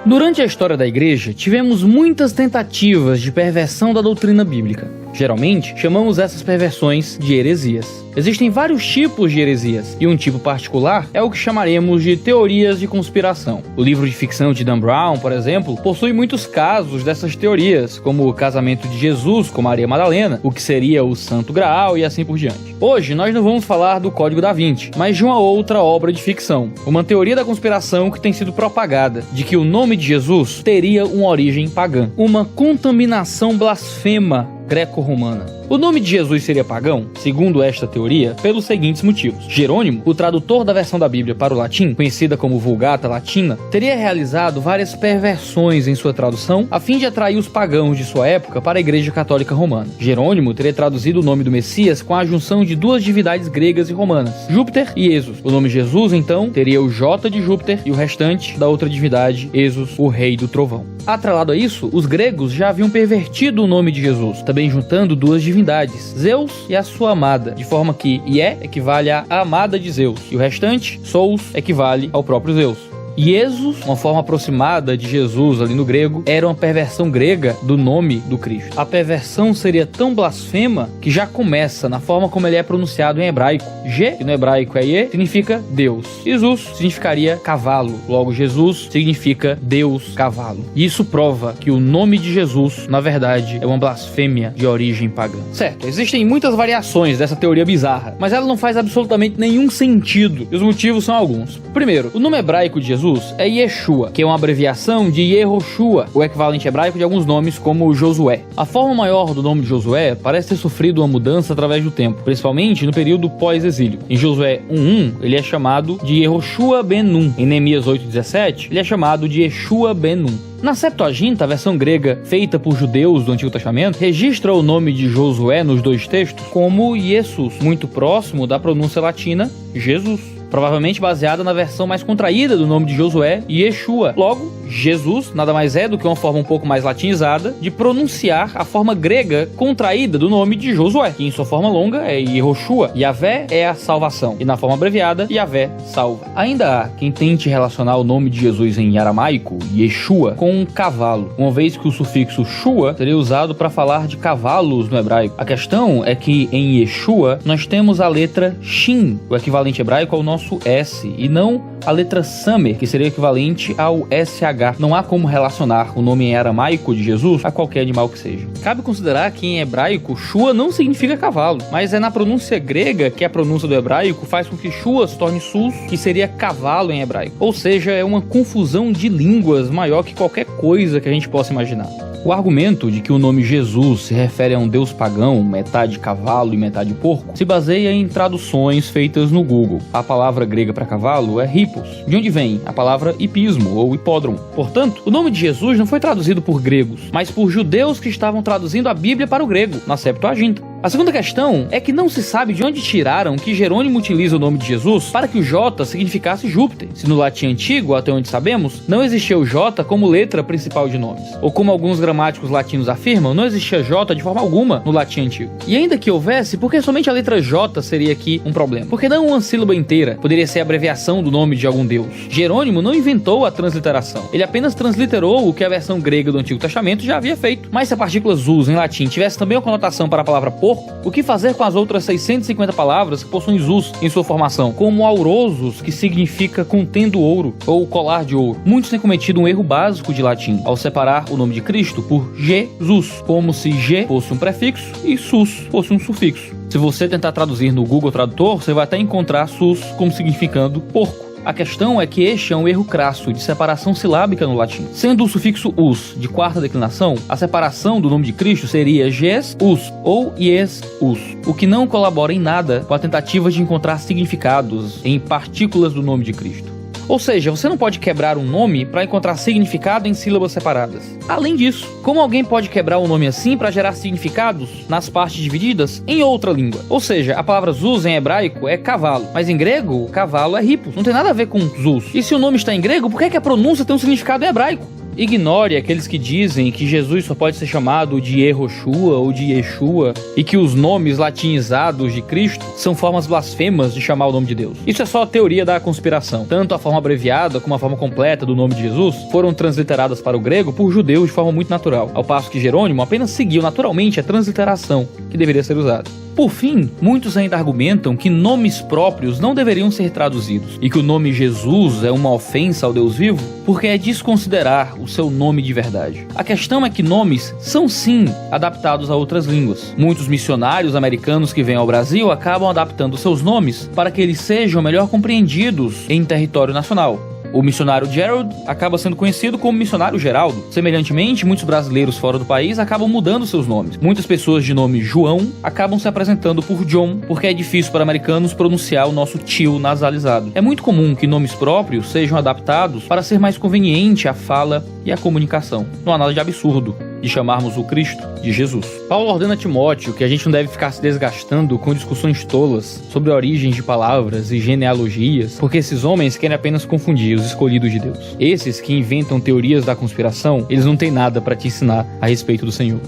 Durante a história da igreja, tivemos muitas tentativas de perversão da doutrina bíblica. Geralmente, chamamos essas perversões de heresias. Existem vários tipos de heresias, e um tipo particular é o que chamaremos de teorias de conspiração. O livro de ficção de Dan Brown, por exemplo, possui muitos casos dessas teorias, como o casamento de Jesus com Maria Madalena, o que seria o Santo Graal e assim por diante. Hoje, nós não vamos falar do Código da Vinci, mas de uma outra obra de ficção, uma teoria da conspiração que tem sido propagada, de que o nome de Jesus teria uma origem pagã, uma contaminação blasfema greco-romana. O nome de Jesus seria pagão, segundo esta teoria, pelos seguintes motivos. Jerônimo, o tradutor da versão da Bíblia para o latim, conhecida como Vulgata Latina, teria realizado várias perversões em sua tradução a fim de atrair os pagãos de sua época para a Igreja Católica Romana. Jerônimo teria traduzido o nome do Messias com a junção de duas divindades gregas e romanas, Júpiter e Esos. O nome Jesus, então, teria o J de Júpiter e o restante da outra divindade, Esos, o rei do trovão. Atrelado a isso, os gregos já haviam pervertido o nome de Jesus, também juntando duas divindades, Zeus e a sua amada, de forma que Ié equivale à amada de Zeus, e o restante, Sous, equivale ao próprio Zeus. Iesus, uma forma aproximada de Jesus ali no grego, era uma perversão grega do nome do Cristo. A perversão seria tão blasfema que já começa na forma como ele é pronunciado em hebraico. Je, que no hebraico é Ie, significa Deus. Jesus significaria cavalo, logo Jesus significa Deus cavalo. E isso prova que o nome de Jesus, na verdade, é uma blasfêmia de origem pagã. Certo, existem muitas variações dessa teoria bizarra, mas ela não faz absolutamente nenhum sentido, e os motivos são alguns. Primeiro, o nome hebraico de Jesus é Yeshua, que é uma abreviação de Yehoshua, o equivalente hebraico de alguns nomes como Josué. A forma maior do nome de Josué parece ter sofrido uma mudança através do tempo, principalmente no período pós-exílio. Em Josué 1:1, ele é chamado de Yehoshua ben Nun. Em Neemias 8:17, ele é chamado de Yeshua ben Nun. Na Septuaginta, a versão grega feita por judeus do Antigo Testamento, registra o nome de Josué nos dois textos como Jesus, muito próximo da pronúncia latina Jesus, provavelmente baseada na versão mais contraída do nome de Josué, Yeshua. Logo, Jesus nada mais é do que uma forma um pouco mais latinizada de pronunciar a forma grega contraída do nome de Josué, que em sua forma longa é Yehoshua. Yahvé é a salvação, e na forma abreviada, Yahvé salva. Ainda há quem tente relacionar o nome de Jesus em aramaico, Yeshua, com um cavalo, uma vez que o sufixo shua seria usado para falar de cavalos no hebraico. A questão é que em Yeshua nós temos a letra Shin, o equivalente hebraico ao nosso S, e não a letra Samer, que seria equivalente ao SH. Não há como relacionar o nome em aramaico de Jesus a qualquer animal que seja. Cabe considerar que em hebraico, Shua não significa cavalo, mas é na pronúncia grega que a pronúncia do hebraico faz com que Shua se torne Sus, que seria cavalo em hebraico. Ou seja, é uma confusão de línguas maior que qualquer coisa que a gente possa imaginar. O argumento de que o nome Jesus se refere a um deus pagão, metade cavalo e metade porco, se baseia em traduções feitas no Google. A palavra grega para cavalo é hippos, de onde vem a palavra hipismo ou hipódromo. Portanto, o nome de Jesus não foi traduzido por gregos, mas por judeus que estavam traduzindo a Bíblia para o grego, na Septuaginta. A segunda questão é que não se sabe de onde tiraram que Jerônimo utiliza o nome de Jesus para que o J significasse Júpiter, se no latim antigo, até onde sabemos, não existia o J como letra principal de nomes. Ou como alguns gramáticos latinos afirmam, não existia J de forma alguma no latim antigo. E ainda que houvesse, por que somente a letra J seria aqui um problema? Por que não uma sílaba inteira? Poderia ser a abreviação do nome de algum deus. Jerônimo não inventou a transliteração, ele apenas transliterou o que a versão grega do Antigo Testamento já havia feito. Mas se a partícula Zus em latim tivesse também uma conotação para a palavra porco, o que fazer com as outras 650 palavras que possuem Zus em sua formação, como aurosos, que significa contendo ouro, ou colar de ouro? Muitos têm cometido um erro básico de latim, ao separar o nome de Cristo por Jesus, como se G fosse um prefixo e Sus fosse um sufixo. Se você tentar traduzir no Google Tradutor, você vai até encontrar Sus como significando porco. A questão é que este é um erro crasso de separação silábica no latim. Sendo o sufixo us de quarta declinação, a separação do nome de Cristo seria Jesus ou Jesus, o que não colabora em nada com a tentativa de encontrar significados em partículas do nome de Cristo. Ou seja, você não pode quebrar um nome para encontrar significado em sílabas separadas. Além disso, como alguém pode quebrar um nome assim para gerar significados nas partes divididas em outra língua? Ou seja, a palavra Zuz em hebraico é cavalo, mas em grego, cavalo é hippos. Não tem nada a ver com Zuz. E se o nome está em grego, por que a pronúncia tem um significado em hebraico? Ignore aqueles que dizem que Jesus só pode ser chamado de Yehoshua ou de Yeshua e que os nomes latinizados de Cristo são formas blasfemas de chamar o nome de Deus. Isso é só a teoria da conspiração. Tanto a forma abreviada como a forma completa do nome de Jesus foram transliteradas para o grego por judeus de forma muito natural, ao passo que Jerônimo apenas seguiu naturalmente a transliteração que deveria ser usada. Por fim, muitos ainda argumentam que nomes próprios não deveriam ser traduzidos e que o nome Jesus é uma ofensa ao Deus vivo porque é desconsiderar o seu nome de verdade. A questão é que nomes são sim adaptados a outras línguas. Muitos missionários americanos que vêm ao Brasil acabam adaptando seus nomes para que eles sejam melhor compreendidos em território nacional. O missionário Gerald acaba sendo conhecido como missionário Geraldo. Semelhantemente, muitos brasileiros fora do país acabam mudando seus nomes. Muitas pessoas de nome João acabam se apresentando por John, porque é difícil para americanos pronunciar o nosso tio nasalizado. É muito comum que nomes próprios sejam adaptados para ser mais conveniente a fala e a comunicação. Não há nada de absurdo de chamarmos o Cristo de Jesus. Paulo ordena a Timóteo que a gente não deve ficar se desgastando com discussões tolas sobre origens de palavras e genealogias, porque esses homens querem apenas confundir os escolhidos de Deus. Esses que inventam teorias da conspiração, eles não têm nada para te ensinar a respeito do Senhor.